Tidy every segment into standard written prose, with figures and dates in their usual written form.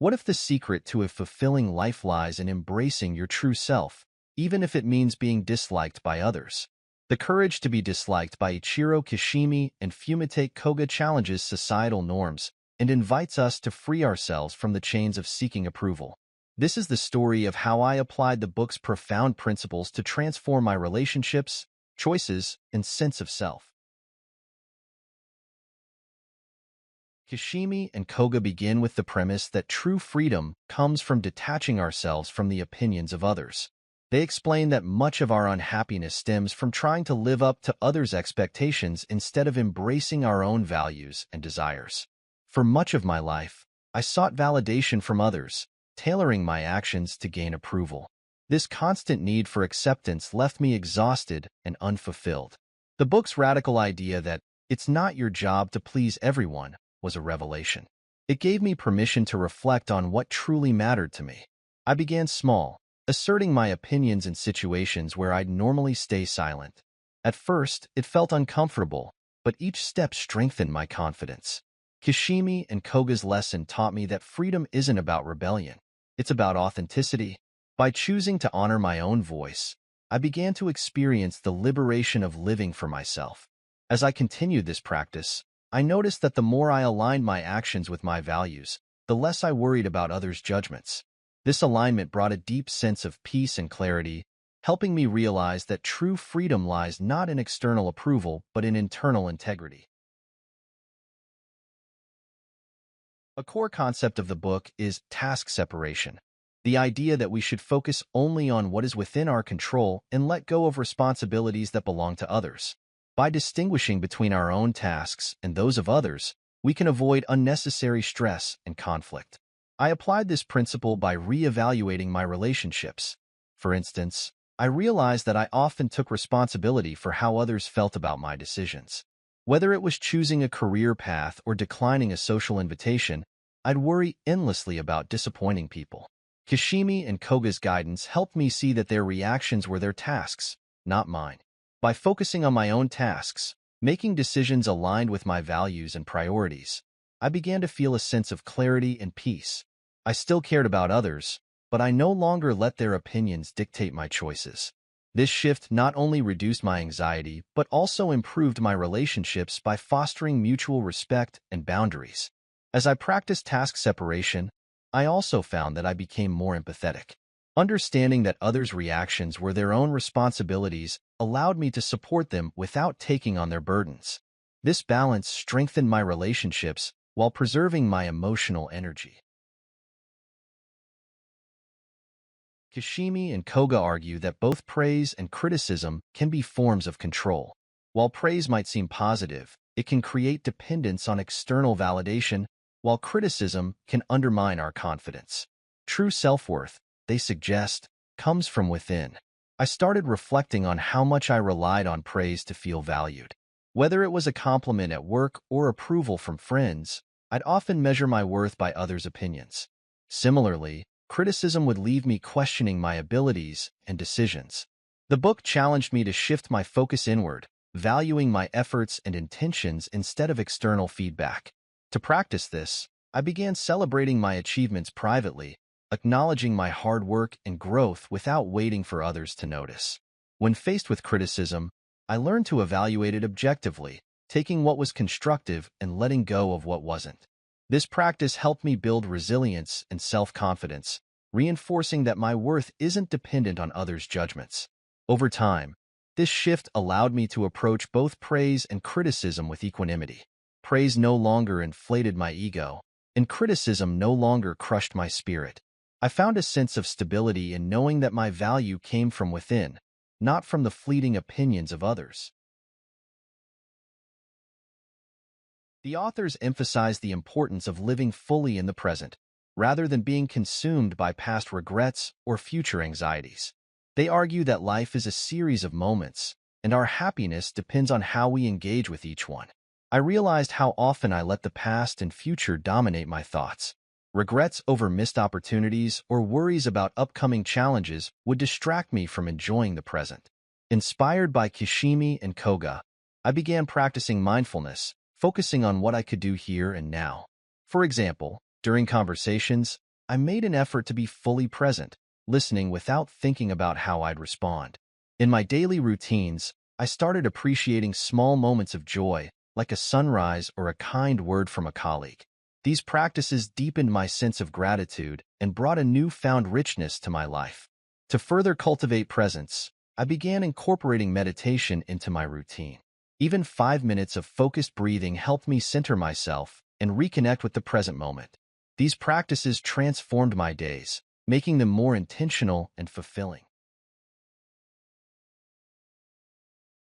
What if the secret to a fulfilling life lies in embracing your true self, even if it means being disliked by others? The Courage to be Disliked by Ichiro Kishimi and Fumitake Koga challenges societal norms and invites us to free ourselves from the chains of seeking approval. This is the story of how I applied the book's profound principles to transform my relationships, choices, and sense of self. Kishimi and Koga begin with the premise that true freedom comes from detaching ourselves from the opinions of others. They explain that much of our unhappiness stems from trying to live up to others' expectations instead of embracing our own values and desires. For much of my life, I sought validation from others, tailoring my actions to gain approval. This constant need for acceptance left me exhausted and unfulfilled. The book's radical idea that it's not your job to please everyone was a revelation. It gave me permission to reflect on what truly mattered to me. I began small, asserting my opinions in situations where I'd normally stay silent. At first, it felt uncomfortable, but each step strengthened my confidence. Kishimi and Koga's lesson taught me that freedom isn't about rebellion. It's about authenticity. By choosing to honor my own voice, I began to experience the liberation of living for myself. As I continued this practice, I noticed that the more I aligned my actions with my values, the less I worried about others' judgments. This alignment brought a deep sense of peace and clarity, helping me realize that true freedom lies not in external approval but in internal integrity. A core concept of the book is task separation, the idea that we should focus only on what is within our control and let go of responsibilities that belong to others. By distinguishing between our own tasks and those of others, we can avoid unnecessary stress and conflict. I applied this principle by re-evaluating my relationships. For instance, I realized that I often took responsibility for how others felt about my decisions. Whether it was choosing a career path or declining a social invitation, I'd worry endlessly about disappointing people. Kishimi and Koga's guidance helped me see that their reactions were their tasks, not mine. By focusing on my own tasks, making decisions aligned with my values and priorities, I began to feel a sense of clarity and peace. I still cared about others, but I no longer let their opinions dictate my choices. This shift not only reduced my anxiety, but also improved my relationships by fostering mutual respect and boundaries. As I practiced task separation, I also found that I became more empathetic. Understanding that others' reactions were their own responsibilities allowed me to support them without taking on their burdens. This balance strengthened my relationships while preserving my emotional energy. Kishimi and Koga argue that both praise and criticism can be forms of control. While praise might seem positive, it can create dependence on external validation, while criticism can undermine our confidence. True self-worth, they suggest, comes from within. I started reflecting on how much I relied on praise to feel valued. Whether it was a compliment at work or approval from friends, I'd often measure my worth by others' opinions. Similarly, criticism would leave me questioning my abilities and decisions. The book challenged me to shift my focus inward, valuing my efforts and intentions instead of external feedback. To practice this, I began celebrating my achievements privately, acknowledging my hard work and growth without waiting for others to notice. When faced with criticism, I learned to evaluate it objectively, taking what was constructive and letting go of what wasn't. This practice helped me build resilience and self-confidence, reinforcing that my worth isn't dependent on others' judgments. Over time, this shift allowed me to approach both praise and criticism with equanimity. Praise no longer inflated my ego, and criticism no longer crushed my spirit. I found a sense of stability in knowing that my value came from within, not from the fleeting opinions of others. The authors emphasize the importance of living fully in the present, rather than being consumed by past regrets or future anxieties. They argue that life is a series of moments, and our happiness depends on how we engage with each one. I realized how often I let the past and future dominate my thoughts. Regrets over missed opportunities or worries about upcoming challenges would distract me from enjoying the present. Inspired by Kishimi and Koga, I began practicing mindfulness, focusing on what I could do here and now. For example, during conversations, I made an effort to be fully present, listening without thinking about how I'd respond. In my daily routines, I started appreciating small moments of joy, like a sunrise or a kind word from a colleague. These practices deepened my sense of gratitude and brought a newfound richness to my life. To further cultivate presence, I began incorporating meditation into my routine. Even 5 minutes of focused breathing helped me center myself and reconnect with the present moment. These practices transformed my days, making them more intentional and fulfilling.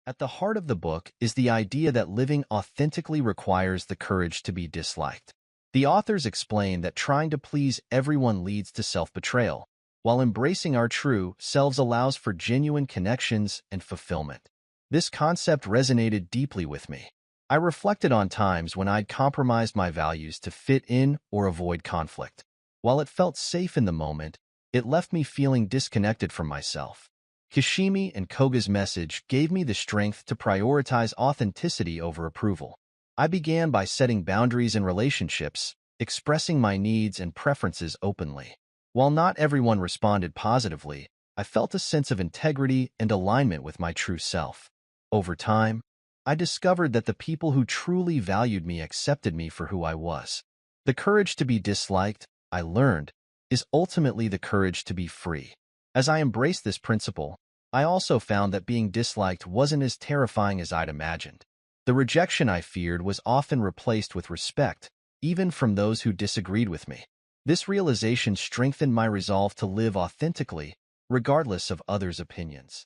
At the heart of the book is the idea that living authentically requires the courage to be disliked. The authors explain that trying to please everyone leads to self-betrayal, while embracing our true selves allows for genuine connections and fulfillment. This concept resonated deeply with me. I reflected on times when I'd compromised my values to fit in or avoid conflict. While it felt safe in the moment, it left me feeling disconnected from myself. Kishimi and Koga's message gave me the strength to prioritize authenticity over approval. I began by setting boundaries in relationships, expressing my needs and preferences openly. While not everyone responded positively, I felt a sense of integrity and alignment with my true self. Over time, I discovered that the people who truly valued me accepted me for who I was. The courage to be disliked, I learned, is ultimately the courage to be free. As I embraced this principle, I also found that being disliked wasn't as terrifying as I'd imagined. The rejection I feared was often replaced with respect, even from those who disagreed with me. This realization strengthened my resolve to live authentically, regardless of others' opinions.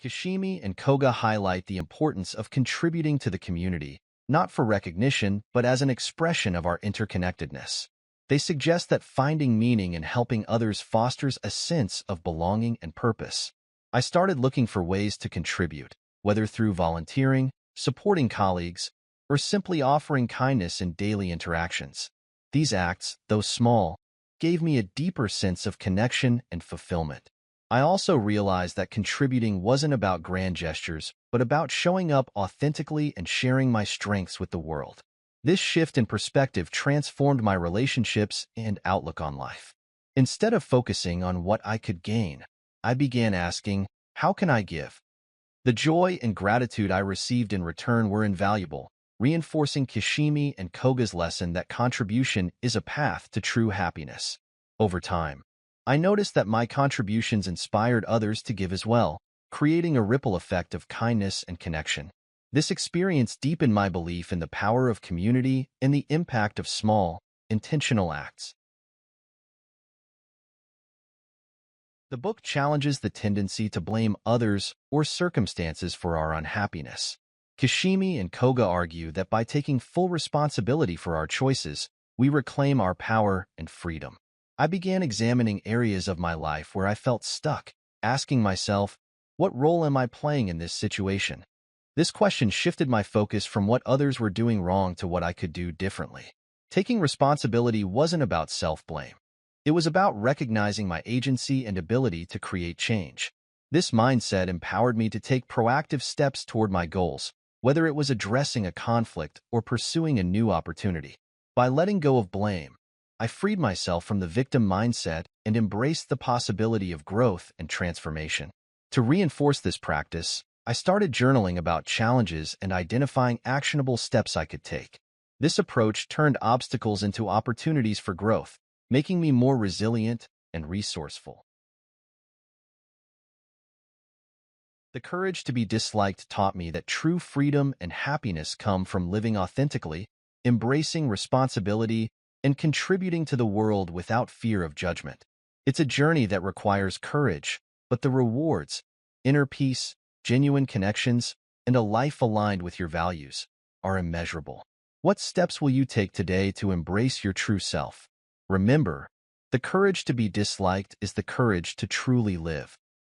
Kishimi and Koga highlight the importance of contributing to the community, not for recognition, but as an expression of our interconnectedness. They suggest that finding meaning in helping others fosters a sense of belonging and purpose. I started looking for ways to contribute, whether through volunteering, supporting colleagues, or simply offering kindness in daily interactions. These acts, though small, gave me a deeper sense of connection and fulfillment. I also realized that contributing wasn't about grand gestures, but about showing up authentically and sharing my strengths with the world. This shift in perspective transformed my relationships and outlook on life. Instead of focusing on what I could gain, I began asking, how can I give? The joy and gratitude I received in return were invaluable, reinforcing Kishimi and Koga's lesson that contribution is a path to true happiness. Over time, I noticed that my contributions inspired others to give as well, creating a ripple effect of kindness and connection. This experience deepened my belief in the power of community and the impact of small, intentional acts. The book challenges the tendency to blame others or circumstances for our unhappiness. Kishimi and Koga argue that by taking full responsibility for our choices, we reclaim our power and freedom. I began examining areas of my life where I felt stuck, asking myself, what role am I playing in this situation? This question shifted my focus from what others were doing wrong to what I could do differently. Taking responsibility wasn't about self-blame. It was about recognizing my agency and ability to create change. This mindset empowered me to take proactive steps toward my goals, whether it was addressing a conflict or pursuing a new opportunity. By letting go of blame, I freed myself from the victim mindset and embraced the possibility of growth and transformation. To reinforce this practice, I started journaling about challenges and identifying actionable steps I could take. This approach turned obstacles into opportunities for growth, making me more resilient and resourceful. The courage to be disliked taught me that true freedom and happiness come from living authentically, embracing responsibility, and contributing to the world without fear of judgment. It's a journey that requires courage, but the rewards, inner peace, genuine connections, and a life aligned with your values, are immeasurable. What steps will you take today to embrace your true self? Remember, the courage to be disliked is the courage to truly live.